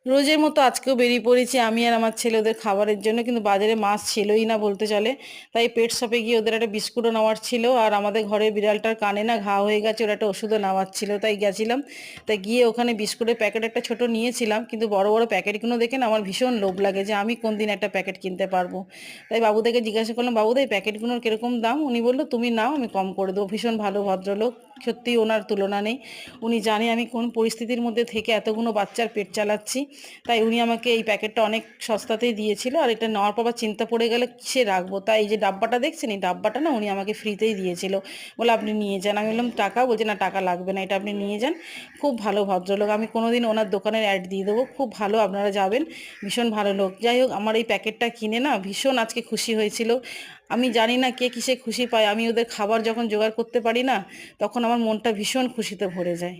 রোজের মতো আজকেও বেরিয়ে পড়েছি আমি আর আমার ছেলে ওদের খাবারের জন্য, কিন্তু বাজারে মাছ ছিলই না বলতে চলে। তাই পেট শপে গিয়ে ওদের একটা বিস্কুটও নেওয়ার ছিল, আর আমাদের ঘরের বিড়ালটার কানে না ঘা হয়ে গেছে, ওর একটা ওষুধও নেওয়ার ছিল, তাই গেছিলাম। তাই গিয়ে ওখানে বিস্কুটের প্যাকেট একটা ছোট নিয়েছিলাম, কিন্তু বড় বড় প্যাকেটগুলো দেখে না আমার ভীষণ লোভ লাগে যে আমি কোন দিন একটা প্যাকেট কিনতে পারবো। তাই বাবুদেরকে জিজ্ঞাসা করলাম, বাবুদা এই প্যাকেটগুলোর কিরকম দাম? উনি বললো তুমি নাও, আমি কম করে দেবো। ভীষণ ভালো ভদ্রলোক, সত্যি ওনার তুলনা নেই। উনি জানে আমি কোন পরিস্থিতির মধ্যে থেকে এতগুলো বাচ্চার পেট চালাচ্ছি, তাই উনি আমাকে এই প্যাকেটটা অনেক সস্তাতেই দিয়েছিল। আর এটা নেওয়ার পর আবার চিন্তা পড়ে গেলে কিসে রাখবো, তাই এই যে ডাব্বাটা দেখছেন, এই ডাব্বাটা না উনি আমাকে ফ্রিতেই দিয়েছিল। বলে আপনি নিয়ে যান। আমি বললাম টাকা? বলছে না টাকা লাগবে না, এটা আপনি নিয়ে যান। খুব ভালো ভদ্রলোক, আমি কোনোদিন ওনার দোকানের অ্যাড দিয়ে দেবো, খুব ভালো, আপনারা যাবেন। ভীষণ ভালো লোক। যাই হোক, আমার এই প্যাকেটটা কিনে না ভীষণ আজকে খুশি হয়েছিল। আমি জানি না কে কিসে খুশি পায়, আমি ওদের খাবার যখন জোগাড় করতে পারি না, তখন আমার মনটা ভীষণ খুশিতে ভরে যায়।